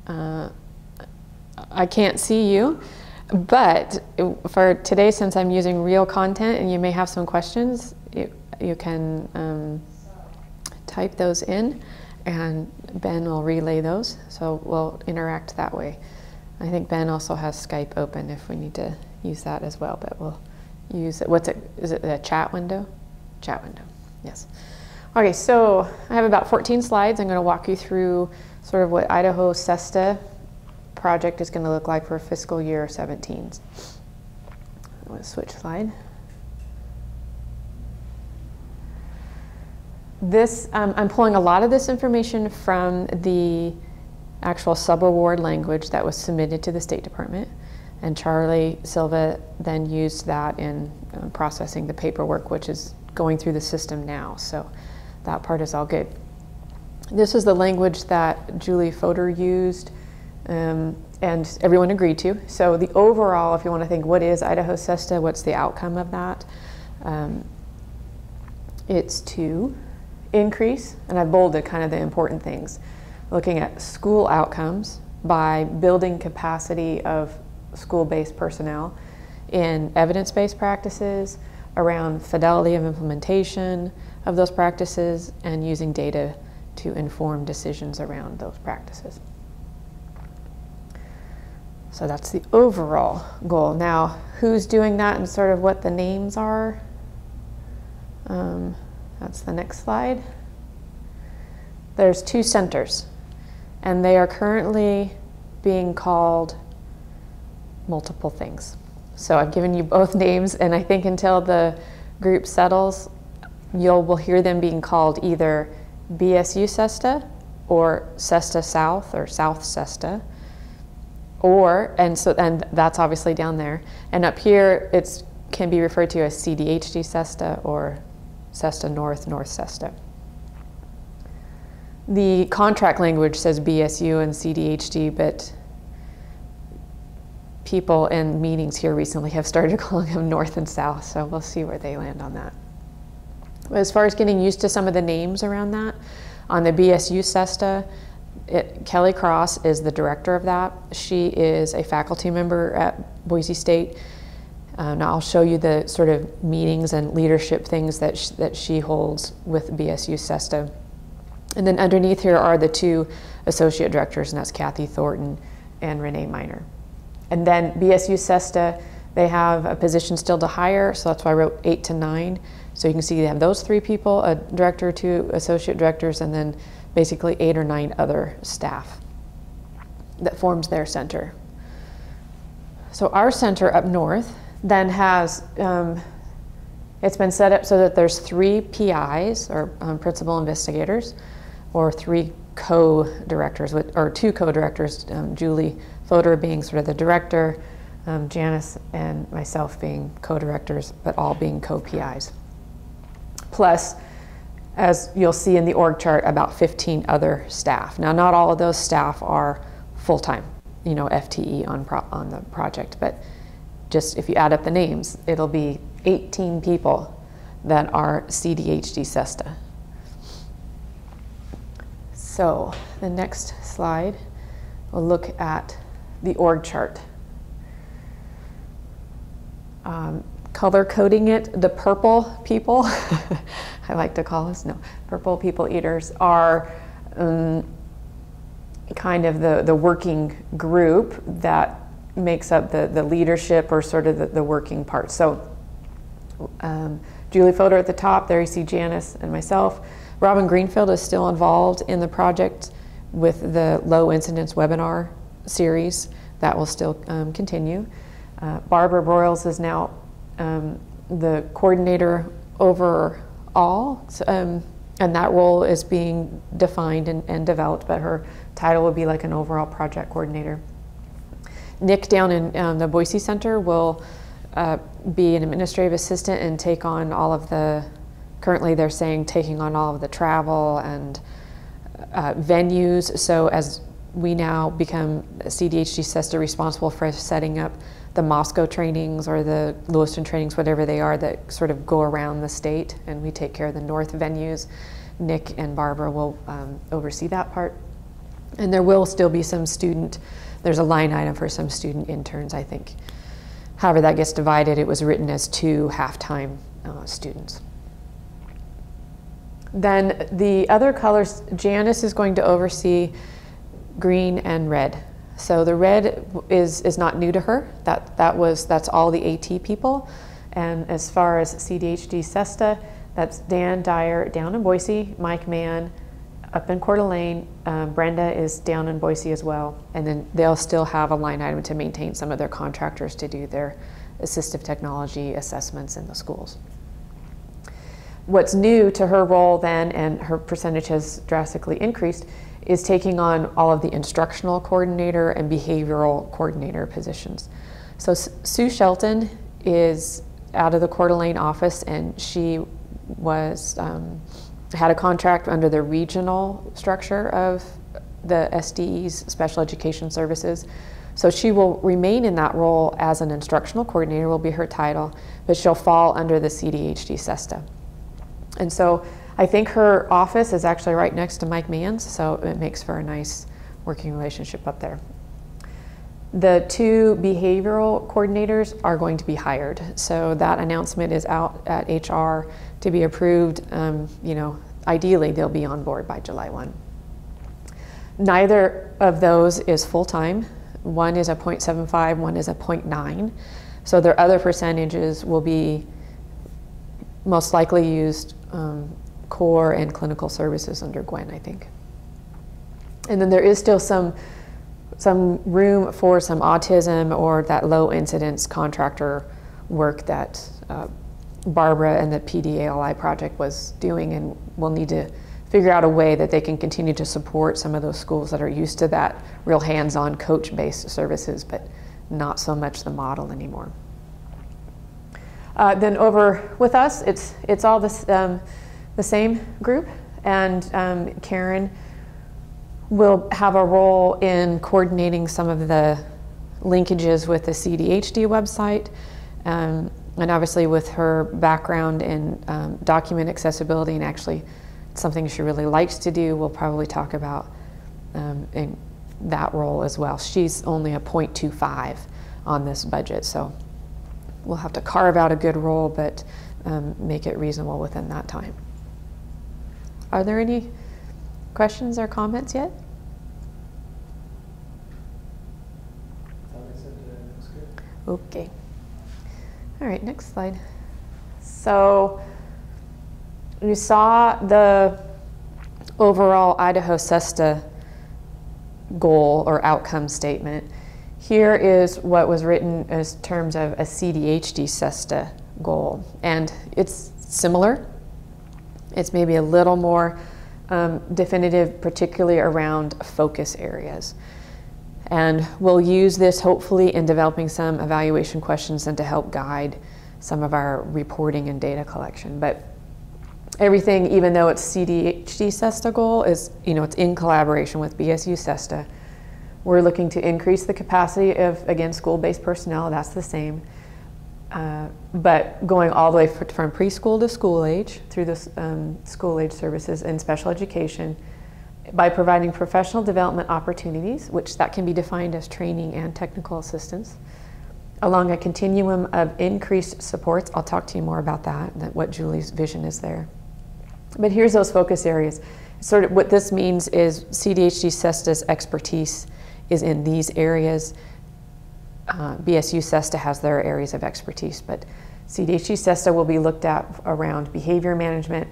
I can't see you, but for today, since I'm using real content and you may have some questions, you can type those in and Ben will relay those. So we'll interact that way. I think Ben also has Skype open if we need to use that as well, but we'll use it. What's it? Is it a chat window? Chat window, yes. Okay, so I have about 14 slides. I'm going to walk you through sort of what Idaho SESTA project is going to look like for fiscal year 17. I'm going to switch slide. This, I'm pulling a lot of this information from the actual subaward language that was submitted to the State Department, and Charlie Silva then used that in processing the paperwork, which is going through the system now, so that part is all good. This is the language that Julie Fodor used and everyone agreed to. So the overall, if you want to think what is Idaho SESTA, what's the outcome of that, it's to increase, and I've bolded kind of the important things, looking at school outcomes by building capacity of school-based personnel in evidence-based practices, around fidelity of implementation of those practices, and using data to inform decisions around those practices. So that's the overall goal. Now, who's doing that and sort of what the names are? That's the next slide. There's 2 centers, and they are currently being called multiple things. So I've given you both names, and I think until the group settles, will hear them being called either BSU SESTA or SESTA South or South SESTA, or, and that's obviously down there. And up here, it can be referred to as CDHD SESTA or SESTA North, North SESTA. The contract language says BSU and CDHD, but people in meetings here recently have started calling them North and South, so we'll see where they land on that. As far as getting used to some of the names around that, on the BSU SESTA, Kelly Cross is the director of that. She is a faculty member at Boise State. Now I'll show you the sort of meetings and leadership things that she holds with BSU SESTA. And then underneath here are the 2 associate directors, and that's Kathy Thornton and Renee Miner. And then BSU SESTA, they have a position still to hire, so that's why I wrote 8 to 9. So you can see they have those 3 people, a director, 2 associate directors, and then basically 8 or 9 other staff that forms their center. So our center up north then has, it's been set up so that there's 3 PIs, or principal investigators, or 3 co-directors, or 2 co-directors, Julie Fodor being sort of the director, Janice and myself being co-directors, but all being co-PIs. Plus, as you'll see in the org chart, about 15 other staff. Now, not all of those staff are full-time, you know, FTE on the project, but just if you add up the names, it'll be 18 people that are CDHD SESTA. So the next slide, we'll look at the org chart. Color coding it, the purple people, I like to call us, purple people eaters are kind of the working group that makes up the leadership, or sort of the working part. So Julie Fodor at the top, there you see Janice and myself. Robin Greenfield is still involved in the project with the low incidence webinar series. That will still continue. Barbara Broyles is now the coordinator overall, and that role is being defined and developed, but her title will be like an overall project coordinator. Nick down in the Boise Center will be an administrative assistant and take on all of the, currently they're saying taking on all of the travel and venues. So as we now become CDHD SESTA responsible for setting up the Moscow trainings or the Lewiston trainings, whatever they are, that sort of go around the state, and we take care of the north venues. Nick and Barbara will oversee that part. And there will still be some there's a line item for some student interns, I think. However that gets divided, it was written as 2 half-time students. Then the other colors, Janice is going to oversee green and red. So the red is not new to her. That's all the AT people. And as far as CDHD SESTA, that's Dan Dyer down in Boise, Mike Mann up in Coeur d'Alene, Brenda is down in Boise as well. And then they'll still have a line item to maintain some of their contractors to do their assistive technology assessments in the schools. What's new to her role then, and her percentage has drastically increased, is taking on all of the instructional coordinator and behavioral coordinator positions. So Sue Shelton is out of the Coeur d'Alene office, and she was had a contract under the regional structure of the SDE's Special Education Services. So she will remain in that role as an instructional coordinator, will be her title, but she'll fall under the CDHD SESTA. And so I think her office is actually right next to Mike Mann's, so it makes for a nice working relationship up there. The 2 behavioral coordinators are going to be hired. So that announcement is out at HR to be approved. Ideally they'll be on board by July 1. Neither of those is full-time. One is a 0.75, one is a 0.9. So their other percentages will be most likely used core and clinical services under Gwen, I think. And then there is still some room for some autism or that low incidence contractor work that Barbara and the PDALI project was doing, and we'll need to figure out a way that they can continue to support some of those schools that are used to that real hands-on coach-based services, but not so much the model anymore. Then over with us, it's all this, the same group, and Karen will have a role in coordinating some of the linkages with the CDHD website, and obviously with her background in document accessibility, and actually something she really likes to do, we'll probably talk about in that role as well. She's only a 0.25 on this budget, so we'll have to carve out a good role, but make it reasonable within that time. Are there any questions or comments yet? Okay. All right, next slide. So you saw the overall Idaho SESTA goal or outcome statement. Here is what was written as terms of a CDHD SESTA goal, and it's similar. It's maybe a little more definitive, particularly around focus areas. And we'll use this hopefully in developing some evaluation questions and to help guide some of our reporting and data collection. But everything, even though it's CDHD SESTA goal, is, it's in collaboration with BSU SESTA. We're looking to increase the capacity of, again, school-based personnel, that's the same. But going all the way from preschool to school age through the school age services and special education, by providing professional development opportunities, which that can be defined as training and technical assistance, along a continuum of increased supports. I'll talk to you more about that what Julie's vision is there. But here's those focus areas. Sort of what this means is CDHD SESTA's expertise is in these areas. BSU SESTA has their areas of expertise, but CDHD SESTA will be looked at around behavior management,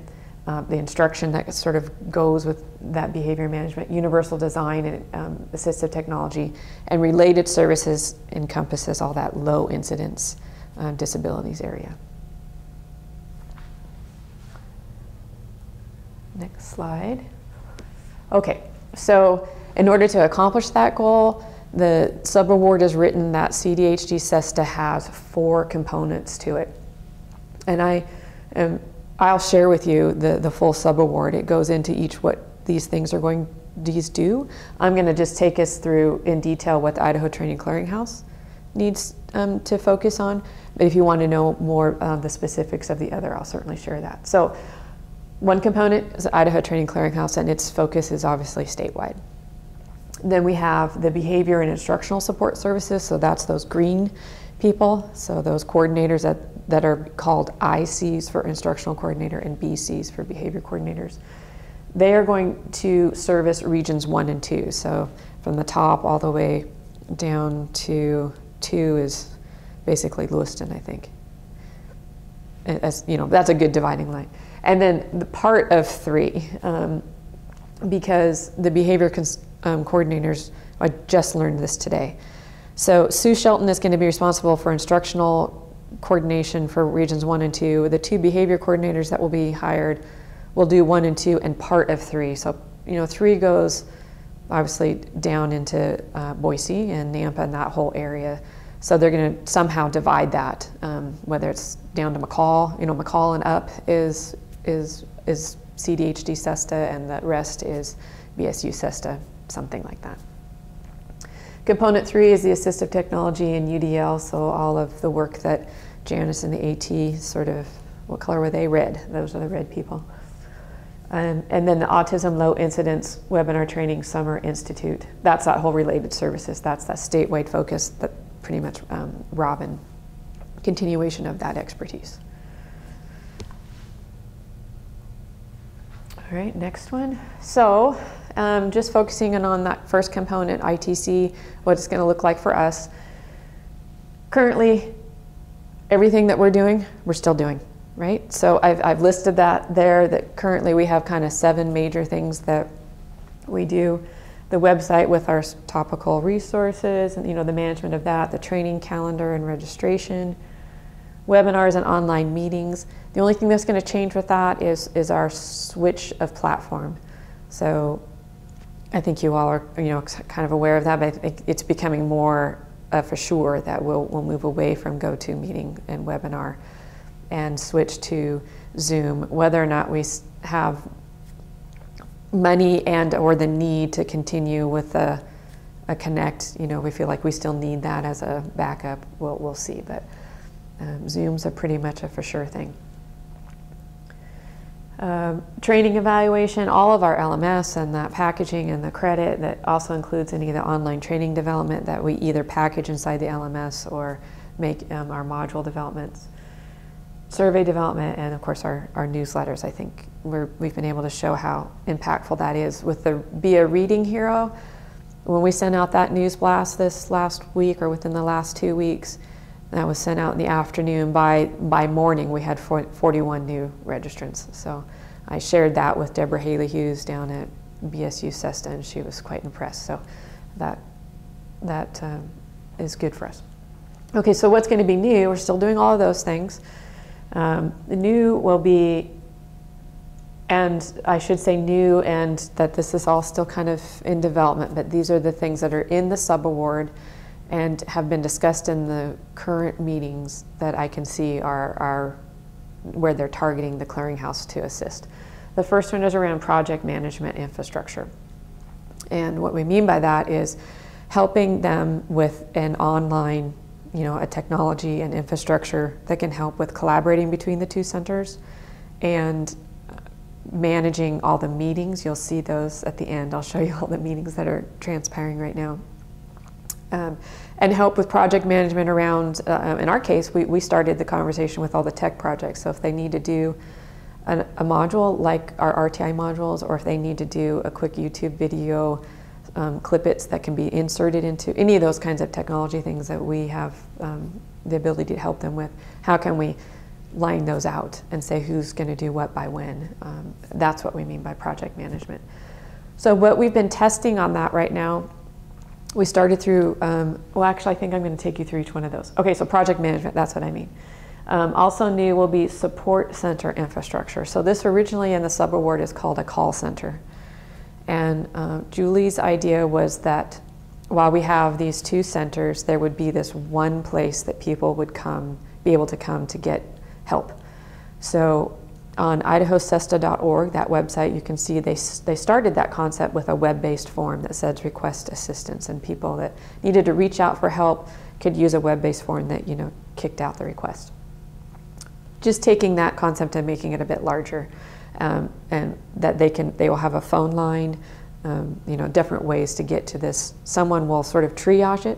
the instruction that sort of goes with that behavior management, universal design and assistive technology, and related services encompasses all that low incidence disabilities area. Next slide. Okay, so in order to accomplish that goal, the subaward is written that CDHD SESTA has 4 components to it. And I'll share with you the full subaward. It goes into each what these things are these do. I'm going to just take us through in detail what the Idaho Training Clearinghouse needs to focus on. But if you want to know more the specifics of the other, I'll certainly share that. So one component is the Idaho Training Clearinghouse, and its focus is obviously statewide. Then we have the behavior and instructional support services. So that's those green people. So those coordinators that are called ICs for instructional coordinator and BCs for behavior coordinators. They are going to service regions 1 and 2. So from the top all the way down to 2 is basically Lewiston, I think. As you know, that's a good dividing line. And then the part of 3, because the behavior coordinators, I just learned this today. So Sue Shelton is going to be responsible for instructional coordination for regions 1 and 2. The 2 behavior coordinators that will be hired will do 1 and 2 and part of 3. So 3 goes obviously down into Boise and Nampa and that whole area. So they're going to somehow divide that, whether it's down to McCall. McCall and up is CDHD SESTA, and the rest is BSU SESTA, something like that. Component 3 is the assistive technology and UDL, so all of the work that Janice and the AT sort of, what color were they? Red. Those are the red people. And then the Autism Low Incidence Webinar Training Summer Institute. That's that whole related services. That's that statewide focus that pretty much Robin, continuation of that expertise. All right, next one. So just focusing on that first component, ITC, what it's going to look like for us. Currently, everything that we're doing, we're still doing, right? So I've listed that there, that currently we have kind of 7 major things that we do. The website with our topical resources and the management of that, the training calendar and registration, webinars and online meetings. The only thing that's going to change with that is our switch of platform. So I think you all are kind of aware of that, but I think it's becoming more for sure that we'll move away from GoToMeeting and webinar and switch to Zoom, whether or not we have money and or the need to continue with a Connect. We feel like we still need that as a backup. We'll see, but Zoom's are pretty much a for sure thing. Training evaluation, all of our LMS and that packaging and the credit, that also includes any of the online training development that we either package inside the LMS or make our module developments. Survey development, and of course our newsletters. I think we've been able to show how impactful that is. With the Be a Reading Hero, when we sent out that news blast this last week or within the last 2 weeks, that was sent out in the afternoon. By morning we had 41 new registrants. So I shared that with Deborah Haley Hughes down at BSU SESTA, and she was quite impressed. So that is good for us. Okay, so what's going to be new? We're still doing all of those things. The new will be, and I should say new, and that this is all still kind of in development, but these are the things that are in the subaward and have been discussed in the current meetings that I can see are where they're targeting the clearinghouse to assist. The first one is around project management infrastructure. And what we mean by that is helping them with an online, a technology and infrastructure that can help with collaborating between the 2 centers and managing all the meetings. You'll see those at the end. I'll show you all the meetings that are transpiring right now. And help with project management around, in our case, we started the conversation with all the tech projects. So if they need to do a module like our RTI modules, or if they need to do a quick YouTube video, clippets that can be inserted into any of those kinds of technology things that we have the ability to help them with, how can we line those out and say who's going to do what by when? That's what we mean by project management. So what we've been testing on that right now, we started through, well actually I think I'm going to take you through each one of those. Okay, so project management, that's what I mean. Also new will be support center infrastructure. So this originally in the subaward is called a call center. And Julie's idea was that while we have these 2 centers, there would be this one place that people would be able to come to get help. So on idahosesta.org, that website, you can see they started that concept with a web-based form that says request assistance, and people that needed to reach out for help could use a web-based form that kicked out the request. Just taking that concept and making it a bit larger, and that they will have a phone line, different ways to get to this. Someone will sort of triage it,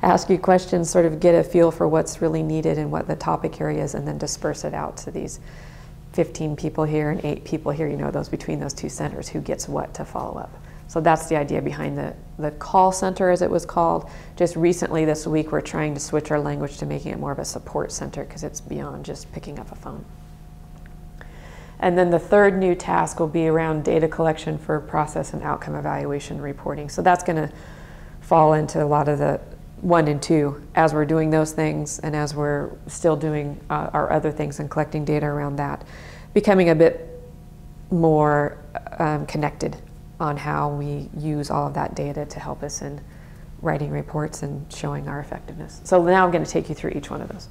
ask you questions, sort of get a feel for what's really needed and what the topic area is, and then disperse it out to these 15 people here and 8 people here, those between those two centers, who gets what to follow up. So that's the idea behind the call center, as it was called. Just recently this week, we're trying to switch our language to making it more of a support center, because it's beyond just picking up a phone. And then the third new task will be around data collection for process and outcome evaluation reporting. So that's going to fall into a lot of the 1 and 2 as we're doing those things, and as we're still doing our other things and collecting data around that, becoming a bit more connected on how we use all of that data to help us in writing reports and showing our effectiveness. So now I'm going to take you through each one of those.